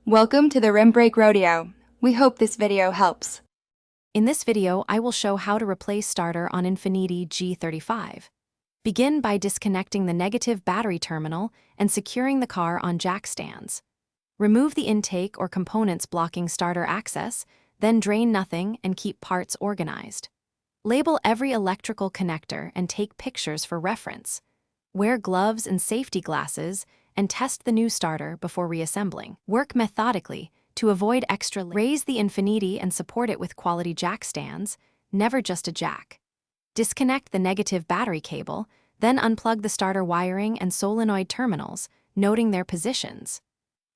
Welcome to the Rim Brake Rodeo. We hope this video helps. In this video, I will show how to replace starter on Infiniti G35. Begin by disconnecting the negative battery terminal and securing the car on jack stands. Remove the intake or components blocking starter access, then drain nothing and keep parts organized. Label every electrical connector and take pictures for reference. Wear gloves and safety glasses and test the new starter before reassembling. Work methodically to avoid extra. Raise the Infiniti and support it with quality jack stands, never just a jack. Disconnect the negative battery cable, then unplug the starter wiring and solenoid terminals, noting their positions.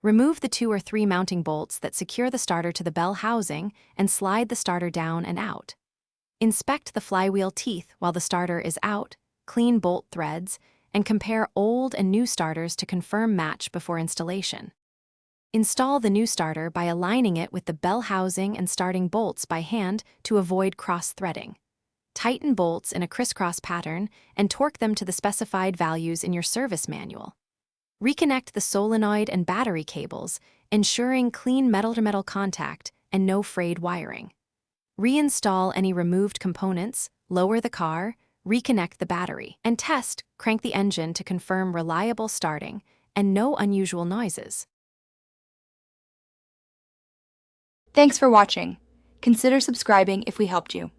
Remove the 2 or 3 mounting bolts that secure the starter to the bell housing and slide the starter down and out. Inspect the flywheel teeth while the starter is out, clean bolt threads, and compare old and new starters to confirm match before installation. Install the new starter by aligning it with the bell housing and starting bolts by hand to avoid cross-threading. Tighten bolts in a crisscross pattern and torque them to the specified values in your service manual. Reconnect the solenoid and battery cables, ensuring clean metal-to-metal contact and no frayed wiring. Reinstall any removed components, lower the car, reconnect the battery, and crank the engine to confirm reliable starting and no unusual noises. Thanks for watching. Consider subscribing if we helped you.